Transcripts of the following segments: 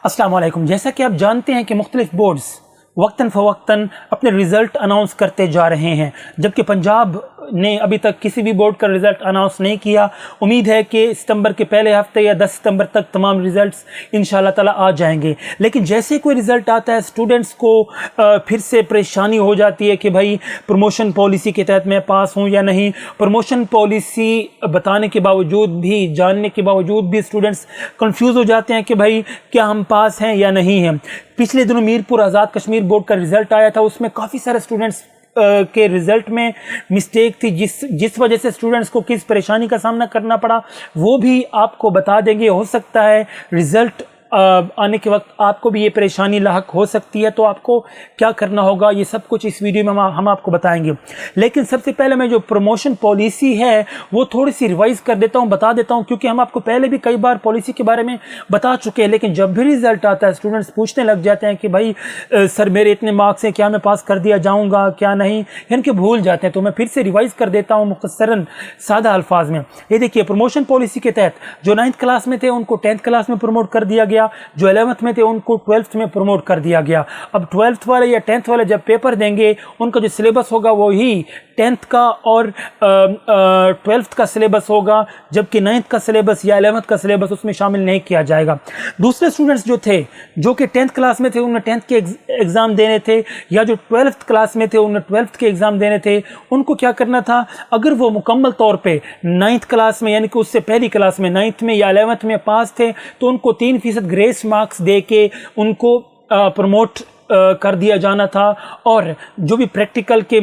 अस्सलाम वालेकुम। जैसा कि आप जानते हैं कि मुख्तलिफ बोर्ड्स वक्तन फ़वक्तन अपने रिज़ल्ट अनाउंस करते जा रहे हैं, जबकि पंजाब ने अभी तक किसी भी बोर्ड का रिज़ल्ट अनाउंस नहीं किया। उम्मीद है कि सितंबर के पहले हफ्ते या 10 सितंबर तक तमाम रिज़ल्ट्स इंशाअल्लाह ताला आ जाएंगे। लेकिन जैसे कोई रिज़ल्ट आता है स्टूडेंट्स को फिर से परेशानी हो जाती है कि भाई प्रमोशन पॉलिसी के तहत मैं पास हूँ या नहीं। प्रमोशन पॉलिसी बताने के बावजूद भी, जानने के बावजूद भी स्टूडेंट्स कंफ्यूज हो जाते हैं कि भाई क्या हम पास हैं या नहीं हैं। पिछले दिनों मीरपुर आज़ाद कश्मीर बोर्ड का रिज़ल्ट आया था, उसमें काफ़ी सारे स्टूडेंट्स के रिज़ल्ट में मिस्टेक थी, जिस वजह से स्टूडेंट्स को किस परेशानी का सामना करना पड़ा वो भी आपको बता देंगे। हो सकता है रिज़ल्ट आने के वक्त आपको भी ये परेशानी लाहक हो सकती है, तो आपको क्या करना होगा ये सब कुछ इस वीडियो में हम आपको बताएंगे। लेकिन सबसे पहले मैं जो प्रमोशन पॉलिसी है वो थोड़ी सी रिवाइज़ कर देता हूँ, बता देता हूँ, क्योंकि हम आपको पहले भी कई बार पॉलिसी के बारे में बता चुके हैं। लेकिन जब भी रिज़ल्ट आता है स्टूडेंट्स पूछने लग जाते हैं कि भाई सर मेरे इतने मार्क्स हैं, क्या मैं पास कर दिया जाऊँगा क्या नहीं, यानी कि भूल जाते हैं। तो मैं फिर से रिवाइज़ कर देता हूँ मुख्तसरन सादा अल्फाज में। ये देखिए, प्रमोशन पॉलिसी के तहत जो 9th क्लास में थे उनको 10th क्लास में प्रमोट कर दिया गया, जो 11th में थे उनको 12th में प्रमोट कर दिया गया। अब 12th वाले या 10th वाले जब पेपर देंगे उनका जो सिलेबस होगा वो ही 10th का और 12th का सिलेबस होगा, जबकि 9th का सिलेबस या 11th का सिलेबस उसमें शामिल नहीं किया जाएगा। दूसरे स्टूडेंट्स जो थे जो कि 10th क्लास में थे उन्हें 10th के एग्ज़ाम देने थे, या जो 12th क्लास में थे उन्हें 12th के एग्ज़ाम देने थे, उनको क्या करना था, अगर वो मुकम्मल तौर पे 9th क्लास में यानी कि उससे पहली क्लास में 9th में या 11th में पास थे तो उनको 3% ग्रेस मार्क्स दे के उनको प्रमोट कर दिया जाना था। और जो भी प्रैक्टिकल के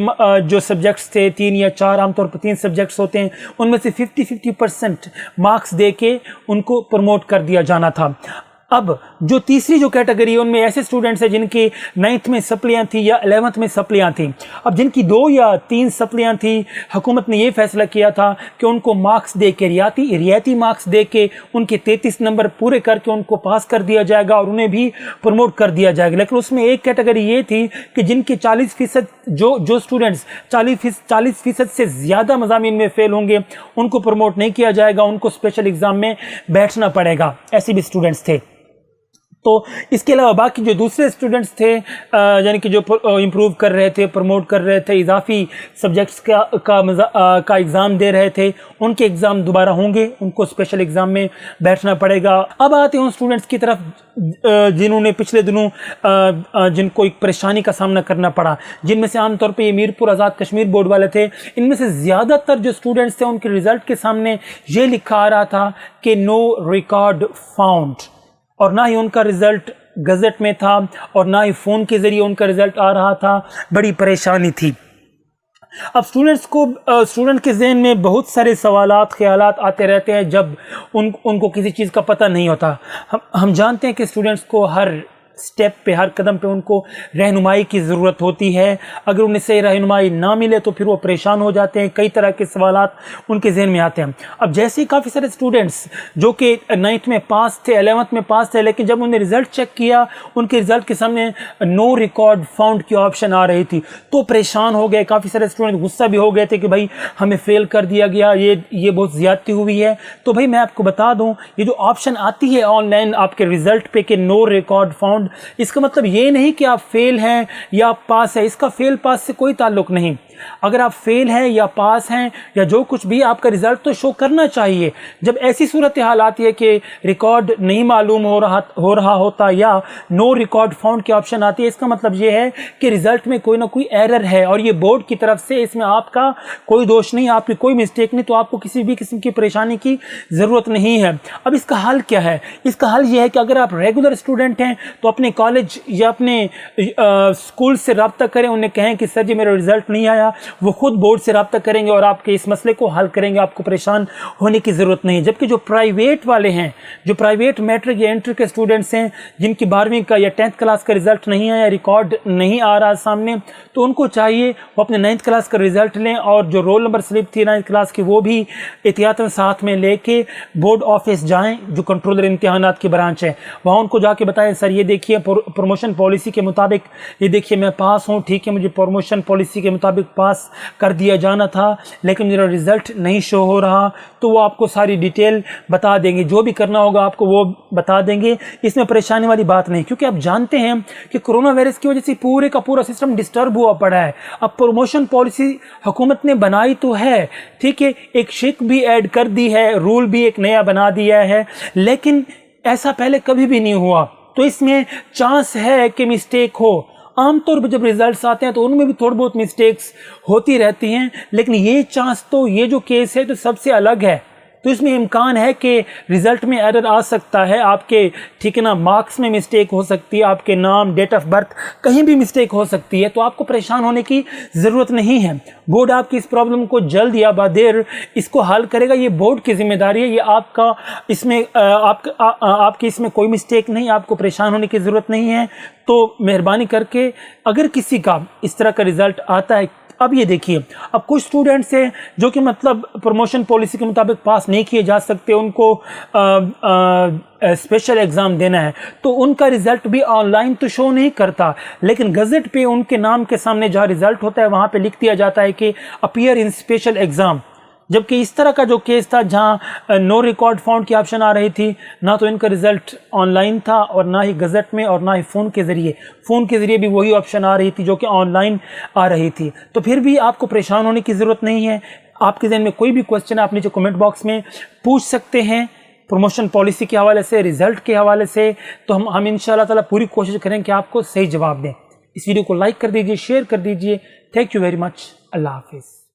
जो सब्जेक्ट्स थे 3 या 4, आमतौर पर 3 सब्जेक्ट्स होते हैं, उनमें से 50% मार्क्स दे के उनको प्रमोट कर दिया जाना था। अब जो तीसरी जो कैटेगरी है उनमें ऐसे स्टूडेंट्स हैं जिनकी 9th में सप्लियाँ थी या 11th में सप्लियाँ थी। अब जिनकी 2 या 3 सप्लियाँ थी, हुकूमत ने ये फैसला किया था कि उनको मार्क्स दे के रियायती मार्क्स दे के उनके 33 नंबर पूरे करके उनको पास कर दिया जाएगा और उन्हें भी प्रमोट कर दिया जाएगा। लेकिन उसमें एक कैटेगरी ये थी कि जिनके 40% जो स्टूडेंट्स 40% से ज़्यादा मज़ामीन में फ़ेल होंगे उनको प्रमोट नहीं किया जाएगा, उनको स्पेशल एग्ज़ाम में बैठना पड़ेगा। ऐसे भी स्टूडेंट्स थे। तो इसके अलावा बाकी जो दूसरे स्टूडेंट्स थे यानी कि जो इम्प्रूव कर रहे थे, प्रमोट कर रहे थे, इजाफी सब्जेक्ट्स का एग्ज़ाम दे रहे थे, उनके एग्ज़ाम दोबारा होंगे, उनको स्पेशल एग्ज़ाम में बैठना पड़ेगा। अब आते हैं उन स्टूडेंट्स की तरफ जिन्होंने पिछले दिनों जिनको एक परेशानी का सामना करना पड़ा, जिनमें से आमतौर पर ये मीरपुर आज़ाद कश्मीर बोर्ड वाले थे। इनमें से ज़्यादातर जो स्टूडेंट्स थे उनके रिज़ल्ट के सामने ये लिखा आ रहा था कि नो रिकॉर्ड फाउंड, और ना ही उनका रिज़ल्ट गज़ट में था और ना ही फ़ोन के ज़रिए उनका रिज़ल्ट आ रहा था। बड़ी परेशानी थी। अब स्टूडेंट के ज़हन में बहुत सारे सवालात ख़यालात आते रहते हैं जब उनको किसी चीज़ का पता नहीं होता। हम जानते हैं कि स्टूडेंट्स को हर स्टेप पे, हर कदम पे उनको रहनुमाई की ज़रूरत होती है। अगर उन्हें सही रहनुमाई ना मिले तो फिर वो परेशान हो जाते हैं, कई तरह के सवालात उनके जहन में आते हैं। अब जैसे ही काफ़ी सारे स्टूडेंट्स जो कि 9th में पास थे, 11th में पास थे, लेकिन जब उन्हें रिज़ल्ट चेक किया उनके रिज़ल्ट के सामने नो रिकॉर्ड फाउंड की ऑप्शन आ रही थी तो परेशान हो गए। काफ़ी सारे स्टूडेंट गुस्सा भी हो गए थे कि भाई हमें फ़ेल कर दिया गया, ये बहुत ज़्यादती हुई है। तो भाई मैं आपको बता दूँ, ये जो ऑप्शन आती है ऑनलाइन आपके रिज़ल्ट पे कि नो रिकॉर्ड फाउंड, इसका मतलब ये नहीं कि आप फेल हैं या आप पास है। इसका फेल पास से कोई ताल्लुक नहीं। अगर आप फेल हैं या पास हैं या जो कुछ भी, आपका रिजल्ट तो शो करना चाहिए। जब ऐसी सूरत हाल आती है कि रिकॉर्ड नहीं मालूम हो रहा होता या नो रिकॉर्ड फाउंड की ऑप्शन आती है, इसका मतलब ये है कि रिजल्ट में कोई ना कोई एरर है और ये बोर्ड की तरफ से, इसमें आपका कोई दोष नहीं, आपकी कोई मिस्टेक नहीं, तो आपको किसी भी किस्म की परेशानी की ज़रूरत नहीं है। अब इसका हल क्या है? इसका हल ये है कि अगर आप रेगुलर स्टूडेंट हैं तो अपने कॉलेज या अपने स्कूल से रब्ता करें, उन्हें कहें कि सर जी मेरा रिजल्ट नहीं आया। वो खुद बोर्ड से रब्ता करेंगे और आपके इस मसले को हल करेंगे, आपको परेशान होने की ज़रूरत नहीं। जबकि जो प्राइवेट वाले हैं, जो प्राइवेट मैट्रिक या इंटर के स्टूडेंट्स हैं, जिनकी 12वीं का या 10th क्लास का रिजल्ट नहीं आया, रिकॉर्ड नहीं आ रहा सामने, तो उनको चाहिए वो अपने 9th क्लास का रिजल्ट लें और जो रोल नंबर स्लिप थी 9th क्लास की वो भी एहतियातन साथ में लेके बोर्ड ऑफिस जाएं, जो कंट्रोलर इम्तिहानात की ब्रांच है, वहाँ उनको जाके बताएं सर ये देखिए प्रमोशन पॉलिसी के मुताबिक, ये देखिए मैं पास हूँ, ठीक है, मुझे प्रमोशन पॉलिसी के मुताबिक पास कर दिया जाना था, लेकिन मेरा रिज़ल्ट नहीं शो हो रहा, तो वो आपको सारी डिटेल बता देंगे, जो भी करना होगा आपको वो बता देंगे। इसमें परेशानी वाली बात नहीं, क्योंकि आप जानते हैं कि कोरोना वायरस की वजह से पूरे का पूरा सिस्टम डिस्टर्ब हुआ पड़ा है। अब प्रमोशन पॉलिसी हुकूमत ने बनाई तो है, ठीक है, एक शिक भी ऐड कर दी है, रूल भी एक नया बना दिया है, लेकिन ऐसा पहले कभी भी नहीं हुआ, तो इसमें चांस है कि मिस्टेक हो। आमतौर पर जब रिजल्ट्स आते हैं तो उनमें भी थोड़ी बहुत मिस्टेक्स होती रहती हैं, लेकिन ये चांस तो, ये जो केस है तो सबसे अलग है, तो इसमें इम्कान है कि रिज़ल्ट में एरर आ सकता है आपके, ठीक है ना, मार्क्स में मिस्टेक हो सकती है, आपके नाम, डेट ऑफ बर्थ, कहीं भी मिस्टेक हो सकती है, तो आपको परेशान होने की ज़रूरत नहीं है। बोर्ड आपकी इस प्रॉब्लम को जल्द या बादेर इसको हल करेगा, ये बोर्ड की जिम्मेदारी है, ये आपका इसमें आपकी इसमें कोई मिस्टेक नहीं, आपको परेशान होने की ज़रूरत नहीं है। तो मेहरबानी करके अगर किसी का इस तरह का रिज़ल्ट आता है, अब ये देखिए, अब कुछ स्टूडेंट्स हैं जो कि मतलब प्रमोशन पॉलिसी के मुताबिक पास नहीं किए जा सकते, उनको स्पेशल एग्ज़ाम देना है, तो उनका रिज़ल्ट भी ऑनलाइन तो शो नहीं करता, लेकिन गज़ट पे उनके नाम के सामने जहाँ रिज़ल्ट होता है वहाँ पे लिख दिया जाता है कि अपीयर इन स्पेशल एग्ज़ाम। जबकि इस तरह का जो केस था जहाँ नो रिकॉर्ड फाउंड की ऑप्शन आ रही थी, ना तो इनका रिज़ल्ट ऑनलाइन था और ना ही गज़ट में और ना ही फ़ोन के ज़रिए भी वही ऑप्शन आ रही थी जो कि ऑनलाइन आ रही थी। तो फिर भी आपको परेशान होने की ज़रूरत नहीं है। आपके ज़हन में कोई भी क्वेश्चन आप नीचे कमेंट बॉक्स में पूछ सकते हैं प्रमोशन पॉलिसी के हवाले से, रिज़ल्ट के हवाले से, तो हम इंशाअल्लाह ताला पूरी कोशिश करें कि आपको सही जवाब दें। इस वीडियो को लाइक कर दीजिए, शेयर कर दीजिए। Thank you very much. अल्लाह हाफिज़।